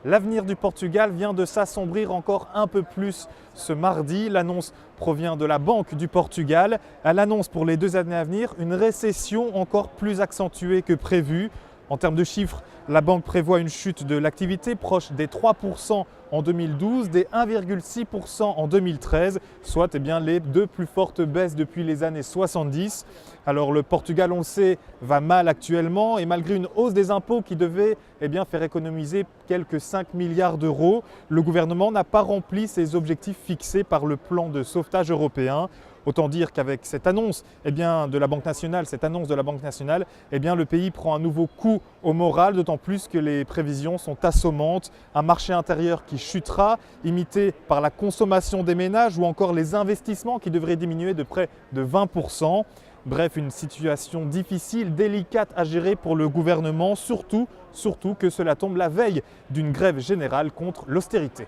L'avenir du Portugal vient de s'assombrir encore un peu plus ce mardi. L'annonce provient de la Banque du Portugal. Elle annonce pour les 2 années à venir une récession encore plus accentuée que prévu. En termes de chiffres, la banque prévoit une chute de l'activité proche des 3% en 2012, des 1,6% en 2013, soit les 2 plus fortes baisses depuis les années 70. Alors le Portugal, on le sait, va mal actuellement et malgré une hausse des impôts qui devait faire économiser quelques 5 milliards d'euros, le gouvernement n'a pas rempli ses objectifs fixés par le plan de sauvetage européen. Autant dire qu'avec cette annonce de la Banque nationale, le pays prend un nouveau coup au moral, d'autant plus que les prévisions sont assommantes. Un marché intérieur qui chutera, imité par la consommation des ménages ou encore les investissements qui devraient diminuer de près de 20%. Bref, une situation difficile, délicate à gérer pour le gouvernement, surtout que cela tombe la veille d'une grève générale contre l'austérité.